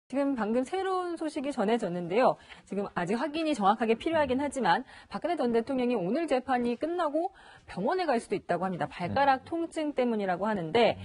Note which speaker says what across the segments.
Speaker 1: 지금 방금 새로운 소식이 전해졌는데요. 지금 아직 확인이 정확하게 필요하긴 하지만 박근혜 전 대통령이 오늘 재판이 끝나고 병원에 갈 수도 있다고 합니다. 발가락 통증 때문이라고 하는데,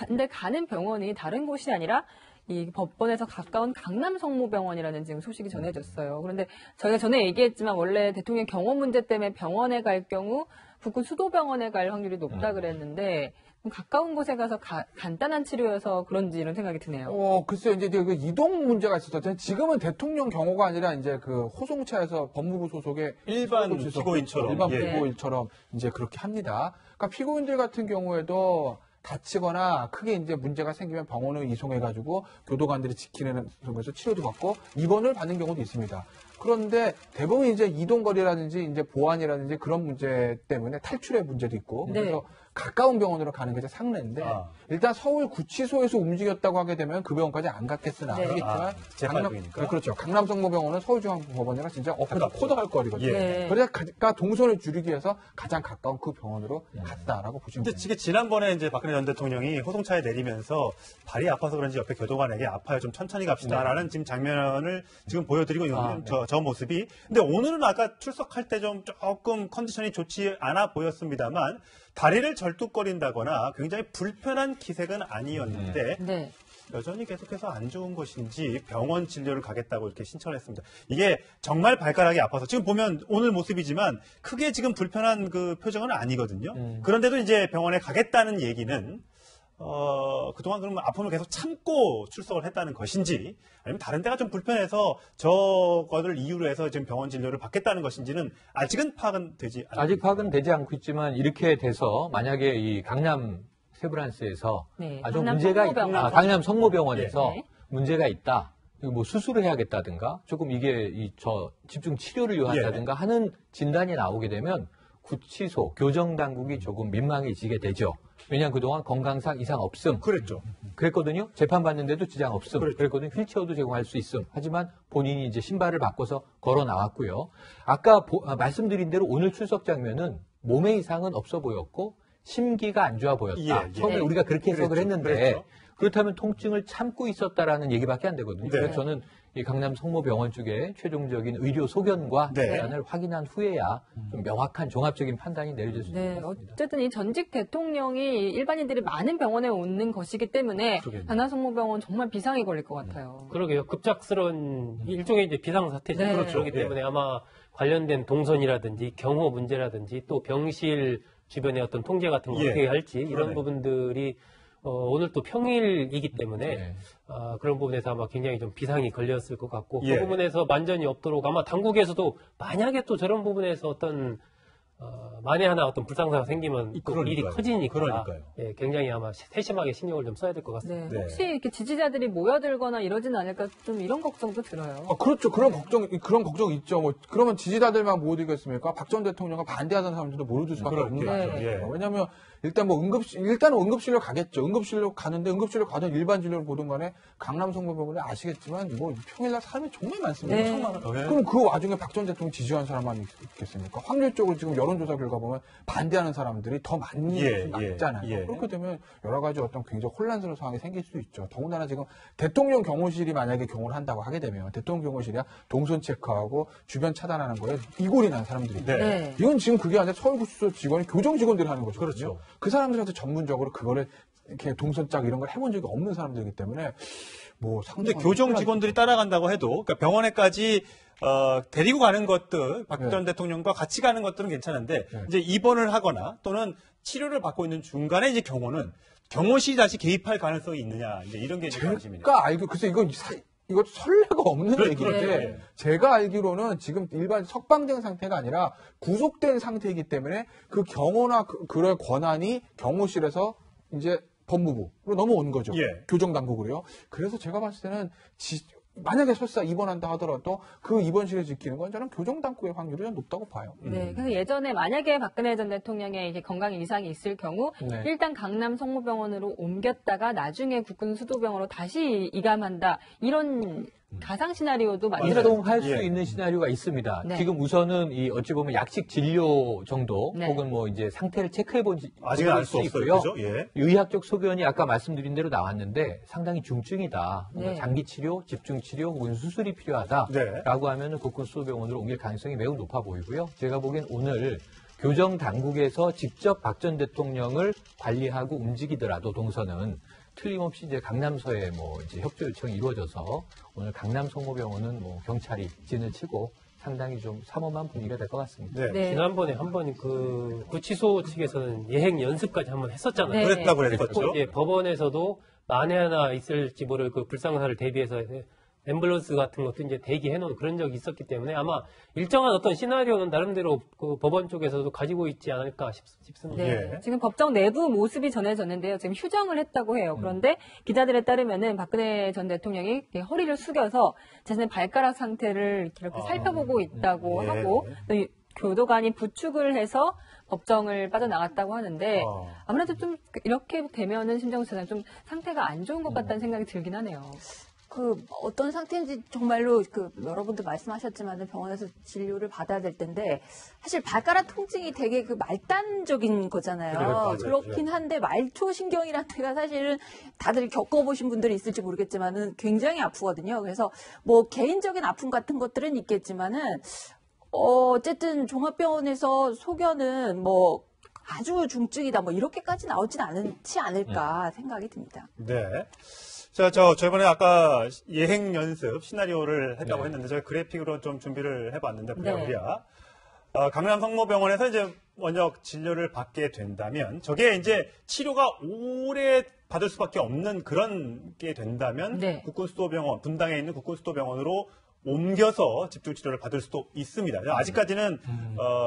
Speaker 1: 근데 가는 병원이 다른 곳이 아니라 이 법원에서 가까운 강남 성모병원이라는 지금 소식이 전해졌어요. 그런데 저희가 전에 얘기했지만 원래 대통령 경호 문제 때문에 병원에 갈 경우 북구 수도병원에 갈 확률이 높다 그랬는데 가까운 곳에 가서 간단한 치료여서 그런지 이런 생각이 드네요.
Speaker 2: 글쎄요, 이제 그 이동 문제가 있었죠. 지금은 대통령 경호가 아니라 이제 그 호송차에서 법무부 소속의
Speaker 3: 일반 피고인처럼.
Speaker 2: 일반
Speaker 3: 예.
Speaker 2: 피고인처럼 이제 그렇게 합니다. 그러니까 피고인들 같은 경우에도 다치거나 크게 이제 문제가 생기면 병원을 이송해가지고 교도관들이 지키는 속에서 치료도 받고 입원을 받는 경우도 있습니다. 그런데 대부분 이제 이동거리라든지 이제 보안이라든지 그런 문제 때문에 탈출의 문제도 있고
Speaker 1: 네.
Speaker 2: 그래서 가까운 병원으로 가는 게 상례인데 일단 서울 구치소에서 움직였다고 하게 되면 그 병원까지 안 갔겠으나
Speaker 1: 네.
Speaker 2: 알겠지만
Speaker 3: 재판국이니까.
Speaker 2: 그렇죠. 강남 성모병원은 서울중앙법원이랑 진짜 엎어서 코드할 거리거든요.
Speaker 1: 예.
Speaker 2: 그러니까 동선을 줄이기 위해서 가장 가까운 그 병원으로 갔다라고 보시면
Speaker 3: 근데
Speaker 2: 됩니다.
Speaker 3: 지난번에 이제 박근혜 전 대통령이 호송차에 내리면서 발이 아파서 그런지 옆에 교도관에게 아파요. 좀 천천히 갑시다라는 지금 장면을 지금 보여드리고 있는 저 모습이. 근데 오늘은 아까 출석할 때 좀 조금 컨디션이 좋지 않아 보였습니다만 다리를 절뚝거린다거나 굉장히 불편한 기색은 아니었는데
Speaker 1: 네.
Speaker 3: 여전히 계속해서 안 좋은 것인지 병원 진료를 가겠다고 이렇게 신청했습니다. 이게 정말 발가락이 아파서 지금 보면 오늘 모습이지만 크게 지금 불편한 그 표정은 아니거든요. 그런데도 이제 병원에 가겠다는 얘기는 그동안 그러면 아픔을 계속 참고 출석을 했다는 것인지 아니면 다른 데가 좀 불편해서 저거를 이유로 해서 지금 병원 진료를 받겠다는 것인지는 아직은 파악은 되지 않습니다.
Speaker 4: 아직 파악은 되지 않고 있지만 이렇게 돼서 만약에 이 강남 세브란스에서
Speaker 1: 네,
Speaker 4: 아주
Speaker 1: 강남
Speaker 4: 문제가
Speaker 1: 성모병원.
Speaker 4: 강남 성모병원에서
Speaker 1: 네.
Speaker 4: 문제가 있다. 뭐 수술을 해야겠다든가 조금 이게 저 집중 치료를 요한다든가 하는 진단이 나오게 되면 구치소, 교정당국이 조금 민망해지게 되죠. 왜냐하면 그동안 건강상 이상 없음. 그랬거든요. 재판받는데도 지장 없음. 그랬거든요. 휠체어도 제공할 수 있음. 하지만 본인이 이제 신발을 바꿔서 걸어 나왔고요. 아까 말씀드린 대로 오늘 출석 장면은 몸에 이상은 없어 보였고 심기가 안 좋아 보였다. 처음에 우리가 그렇게 해석을 했는데 그렇다면 통증을 참고 있었다라는 얘기밖에 안 되거든요. 그래서 저는 이 강남 성모병원 쪽에 최종적인 의료 소견과 진단을 확인한 후에야 좀 명확한 종합적인 판단이 내려질 수 있을 것 같습니다.
Speaker 1: 어쨌든 이 전직 대통령이 일반인들이 많은 병원에 오는 것이기 때문에 강남 성모병원 정말 비상이 걸릴 것 같아요.
Speaker 5: 그러게요. 급작스러운 일종의 이제 비상사태죠. 그렇기 때문에 아마 관련된 동선이라든지 경호 문제라든지 또 병실 주변의 어떤 통제 같은 거 어떻게 할지 이런 부분들이 오늘 또 평일이기 때문에 그런 부분에서 아마 굉장히 좀 비상이 걸렸을 것 같고 그 부분에서 만전이 없도록 아마 당국에서도 만약에 또 저런 부분에서 어떤 만에 하나 어떤 불상사가 생기면 또 일이 커지니까 굉장히 아마 세심하게 신경을 좀 써야 될 것 같습니다.
Speaker 1: 네. 혹시 이렇게 지지자들이 모여들거나 이러진 않을까 좀 이런 걱정도 들어요.
Speaker 2: 그렇죠. 그런 걱정 있죠. 뭐 그러면 지지자들만 모이겠습니까? 박 전 대통령과 반대하던 사람들도 모여들 수밖에 없는 거죠. 왜냐하면 일단 뭐 일단은 응급실로 가겠죠. 응급실로 가는데 응급실로 가든 일반 진료를 보든 간에 강남 성모병원에 아시겠지만 뭐 평일날 사람이 정말 많습니다. 그럼 그 와중에 박 전 대통령 지지하는 사람만 있겠습니까? 확률적으로 지금 여론조사 결과 보면 반대하는 사람들이 더 많잖아요. 그렇게 되면 여러 가지 어떤 굉장히 혼란스러운 상황이 생길 수 있죠. 더군다나 지금 대통령 경호실이 만약에 경호를 한다고 하게 되면 대통령 경호실이야 동선 체크하고 주변 차단하는 거에 이골이 난 사람들이 이건 지금 그게 아니라 서울구치소 직원이 교정 직원들이 하는 거죠. 그 사람들한테 전문적으로 그거를 이렇게 동선 짝 이런 걸 해본 적이 없는 사람들이기 때문에 뭐
Speaker 3: 근데 교정 직원들이 따라간다고 해도 그러니까 병원에까지 데리고 가는 것들 박 전 대통령과 같이 가는 것들은 괜찮은데 이제 입원을 하거나 또는 치료를 받고 있는 중간에 이제 경호실이 다시 개입할 가능성이 있느냐 이제 이런 게 관심이네요.
Speaker 2: 제가 알고 글쎄 이거 설레가 없는 얘기인데 제가 알기로는 지금 일반 석방된 상태가 아니라 구속된 상태이기 때문에 그 경호나 그런 권한이 경호실에서 이제 법무부로 넘어온 거죠. 교정당국으로요. 그래서 제가 봤을 때는 만약에 설사 입원한다 하더라도 그 입원실에 지키는 건 저는 교정당국의 확률이 좀 높다고 봐요.
Speaker 1: 네, 그래서 예전에 만약에 박근혜 전 대통령의 이제 건강에 이상이 있을 경우 일단 강남 성모병원으로 옮겼다가 나중에 국군 수도병원으로 다시 이감한다 이런 가상 시나리오도 만들어
Speaker 4: 이동할 수
Speaker 3: 예.
Speaker 4: 있는 시나리오가 있습니다.
Speaker 1: 네.
Speaker 4: 지금 우선은 이 어찌 보면 약식 진료 정도
Speaker 1: 네.
Speaker 4: 혹은 뭐 이제 상태를 체크해 본
Speaker 3: 아직은 알 수 없어요. 그죠? 예.
Speaker 4: 의학적 소견이 아까 말씀드린 대로 나왔는데 상당히 중증이다.
Speaker 1: 네.
Speaker 4: 장기 치료, 집중 치료 혹은 수술이
Speaker 3: 네.
Speaker 4: 필요하다라고 하면은 국군수도병원으로 옮길 가능성이 매우 높아 보이고요. 제가 보기엔 오늘 교정 당국에서 직접 박 전 대통령을 관리하고 움직이더라도 동선은 틀림없이 이제 강남서에 뭐 이제 협조 요청이 이루어져서 오늘 강남 성모병원은 뭐 경찰이 진을 치고 상당히 좀 삼엄한 분위기가 될 것 같습니다.
Speaker 3: 네.
Speaker 1: 네.
Speaker 5: 지난번에 한 번 그 구치소 측에서는 예행 연습까지 한번 했었잖아요.
Speaker 1: 네.
Speaker 3: 그랬다고 그랬었죠.
Speaker 5: 예, 법원에서도 만에 하나 있을지 모를 그 불상사를 대비해서 앰뷸런스 같은 것도 이제 대기해 놓은 그런 적이 있었기 때문에 아마 일정한 어떤 시나리오는 나름대로 그 법원 쪽에서도 가지고 있지 않을까 싶습니다.
Speaker 1: 네.
Speaker 3: 예.
Speaker 1: 지금 법정 내부 모습이 전해졌는데요. 지금 휴정을 했다고 해요. 그런데 기자들에 따르면은 박근혜 전 대통령이 이렇게 허리를 숙여서 자신의 발가락 상태를 이렇게 살펴보고 있다고
Speaker 3: 예.
Speaker 1: 하고 또 이 교도관이 부축을 해서 법정을 빠져나갔다고 하는데 아무래도 좀 이렇게 되면은 심정수 차장 좀 상태가 안 좋은 것 같다는 생각이 들긴 하네요.
Speaker 6: 어떤 상태인지 정말로 여러분도 말씀하셨지만 병원에서 진료를 받아야 될 텐데 사실 발가락 통증이 되게 말단적인 거잖아요.
Speaker 3: 그래요, 맞아요.
Speaker 6: 그렇긴 한데 말초신경이라는 데가 사실은 다들 겪어보신 분들이 있을지 모르겠지만은 굉장히 아프거든요. 그래서 뭐 개인적인 아픔 같은 것들은 있겠지만은 어쨌든 종합병원에서 소견은 뭐 아주 중증이다 뭐 이렇게까지 나오진 않지 않을까 생각이 듭니다.
Speaker 3: 네. 자, 저번에 아까 예행 연습 시나리오를 했다고
Speaker 4: 네.
Speaker 3: 했는데, 제가 그래픽으로 좀 준비를 해봤는데,
Speaker 6: 네.
Speaker 3: 부랴부랴. 강남 성모병원에서 이제 먼저 진료를 받게 된다면, 저게 이제 치료가 오래 받을 수밖에 없는 그런 게 된다면,
Speaker 1: 네.
Speaker 3: 국군수도병원, 분당에 있는 국군수도병원으로 옮겨서 집중치료를 받을 수도 있습니다. 아직까지는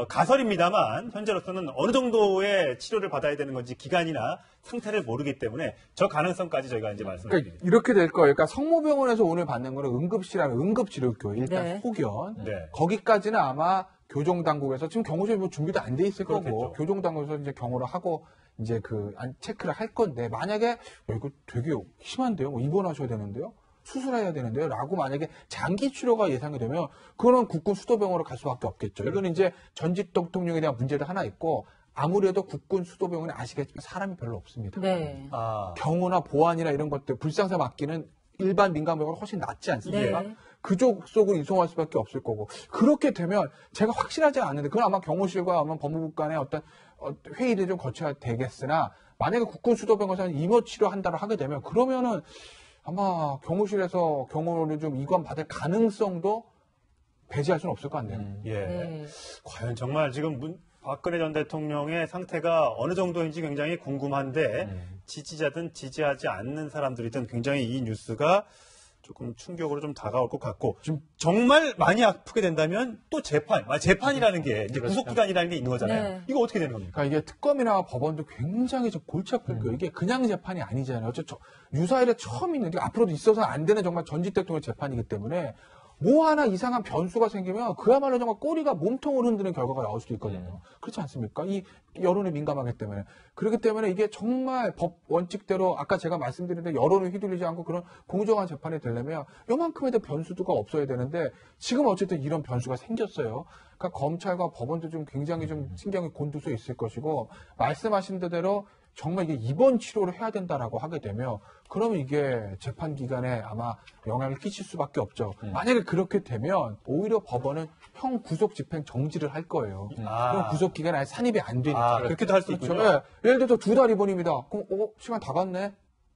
Speaker 3: 가설입니다만 현재로서는 어느 정도의 치료를 받아야 되는 건지 기간이나 상태를 모르기 때문에 저 가능성까지 저희가 이제 말씀을
Speaker 2: 그러니까
Speaker 3: 드립니다.
Speaker 2: 이렇게 될 거예요. 그러니까 성모병원에서 오늘 받는 거는 응급치료교 일단
Speaker 1: 네.
Speaker 2: 소견.
Speaker 3: 네.
Speaker 2: 거기까지는 아마 교정당국에서 지금 경호실 뭐 준비도 안 돼 있을 거고
Speaker 3: 그렇겠죠.
Speaker 2: 교정당국에서 이제 경호를 하고 이제 체크를 할 건데 만약에 야, 이거 되게 심한데요. 뭐 입원하셔야 되는데요. 수술해야 되는데요. 라고 만약에 장기 치료가 예상이 되면 그거는 국군 수도병원으로 갈 수밖에 없겠죠. 이건 이제 전직 대통령에 대한 문제도 하나 있고 아무래도 국군 수도병원에 아시겠지만 사람이 별로 없습니다.
Speaker 1: 네.
Speaker 2: 경호나 보안이나 이런 것들 불상사 맡기는 일반 민간병원은 훨씬 낫지 않습니까?
Speaker 1: 네.
Speaker 2: 그쪽 속으로 이송할 수밖에 없을 거고 그렇게 되면 제가 확실하지 않은데 그건 아마 경호실과 아마 법무부 간의 어떤 회의를 좀 거쳐야 되겠으나 만약에 국군 수도병원에서 임원 치료한다고 하게 되면 그러면은 아마 경호실에서 경호를 좀 이관받을 가능성도 배제할 수는 없을 것 같네요.
Speaker 3: 예.
Speaker 1: 네.
Speaker 3: 과연 정말 지금 박근혜 전 대통령의 상태가 어느 정도인지 굉장히 궁금한데 지지자든 지지하지 않는 사람들이든 굉장히 이 뉴스가 조금 충격으로 좀 다가올 것 같고 정말 많이 아프게 된다면 또 재판이라는 게 이제 구속기간이라는 게 있는 거잖아요.
Speaker 1: 네.
Speaker 3: 이거 어떻게 되는 겁니까?
Speaker 2: 그러니까 이게 특검이나 법원도 굉장히 좀 골치 아플 거예요. 이게 그냥 재판이 아니잖아요. 유사일에 처음 있는데 앞으로도 있어서는 안 되는 정말 전직 대통령 재판이기 때문에 뭐 하나 이상한 변수가 생기면 그야말로 정말 꼬리가 몸통을 흔드는 결과가 나올 수도 있거든요. 그렇지 않습니까? 이 여론에 민감하기 때문에. 그렇기 때문에 이게 정말 법 원칙대로 아까 제가 말씀드린 대로 여론을 휘둘리지 않고 그런 공정한 재판이 되려면 요만큼의 변수가 없어야 되는데 지금 어쨌든 이런 변수가 생겼어요. 그러니까 검찰과 법원도 좀 굉장히 좀 신경이 곤두서 있을 것이고 말씀하신 대로 정말 이게 입원 치료를 해야 된다라고 하게 되면 그러면 이게 재판 기간에 아마 영향을 끼칠 수밖에 없죠. 만약에 그렇게 되면 오히려 법원은 형 구속 집행 정지를 할 거예요. 그럼 구속 기간에 아예 산입이 안 되니까.
Speaker 3: 그렇게도 할 수
Speaker 2: 그렇죠.
Speaker 3: 있군요.
Speaker 2: 예. 예를 들어서 2달 입원입니다. 그럼 시간 다 갔네.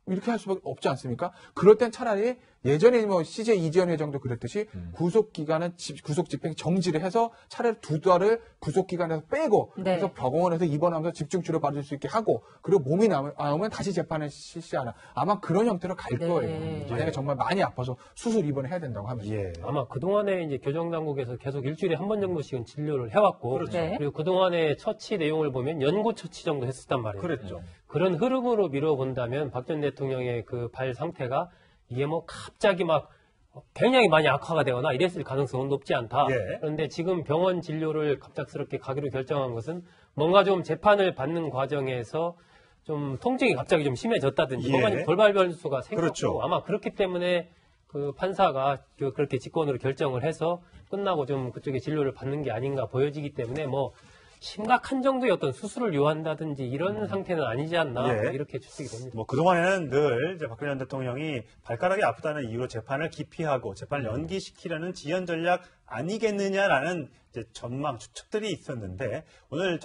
Speaker 2: 이렇게 할 수밖에 없지 않습니까? 그럴 땐 차라리 예전에 뭐 CJ 이재현 회장도 그랬듯이 구속 기간은 구속 집행 정지를 해서 차라리 2달을 구속 기간에서 빼고
Speaker 1: 네.
Speaker 2: 그래서 병원에서 입원하면서 집중 치료 받을 수 있게 하고 그리고 몸이 나오면 다시 재판을 실시하는 아마 그런 형태로 갈
Speaker 1: 네.
Speaker 2: 거예요. 만약에 정말 많이 아파서 수술 입원을 해야 된다고 하면.
Speaker 3: 예.
Speaker 5: 아마 그동안에 이제 교정당국에서 계속 일주일에 한 번 정도씩은 진료를 해왔고,
Speaker 3: 그렇죠.
Speaker 1: 네.
Speaker 5: 그리고 그동안의 처치 내용을 보면 연고 처치 정도 했었단 말이에요.
Speaker 3: 그랬죠.
Speaker 5: 그런 흐름으로 미뤄본다면 박 전 대통령의 그 발 상태가 이게 뭐 갑자기 막 굉장히 많이 악화가 되거나 이랬을 가능성은 높지 않다.
Speaker 3: 예.
Speaker 5: 그런데 지금 병원 진료를 갑작스럽게 가기로 결정한 것은 뭔가 좀 재판을 받는 과정에서 좀 통증이 갑자기 좀 심해졌다든지
Speaker 3: 예.
Speaker 5: 뭔가 좀 돌발 변수가 생겼고
Speaker 3: 그렇죠.
Speaker 5: 아마 그렇기 때문에 그 판사가 그렇게 직권으로 결정을 해서 끝나고 좀 그쪽에 진료를 받는 게 아닌가 보여지기 때문에 뭐 심각한 정도의 어떤 수술을 요한다든지 이런 상태는 아니지 않나
Speaker 3: 예.
Speaker 5: 이렇게 추측이 됩니다.
Speaker 3: 뭐 그동안에는 늘 이제 박근혜 전 대통령이 발가락이 아프다는 이유로 재판을 기피하고 재판을 연기시키려는 지연 전략 아니겠느냐라는 이제 전망 추측들이 있었는데 오늘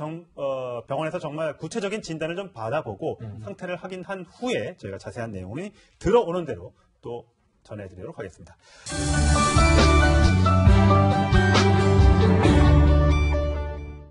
Speaker 3: 병원에서 정말 구체적인 진단을 좀 받아보고 상태를 확인한 후에 저희가 자세한 내용이 들어오는 대로 또 전해드리도록 하겠습니다.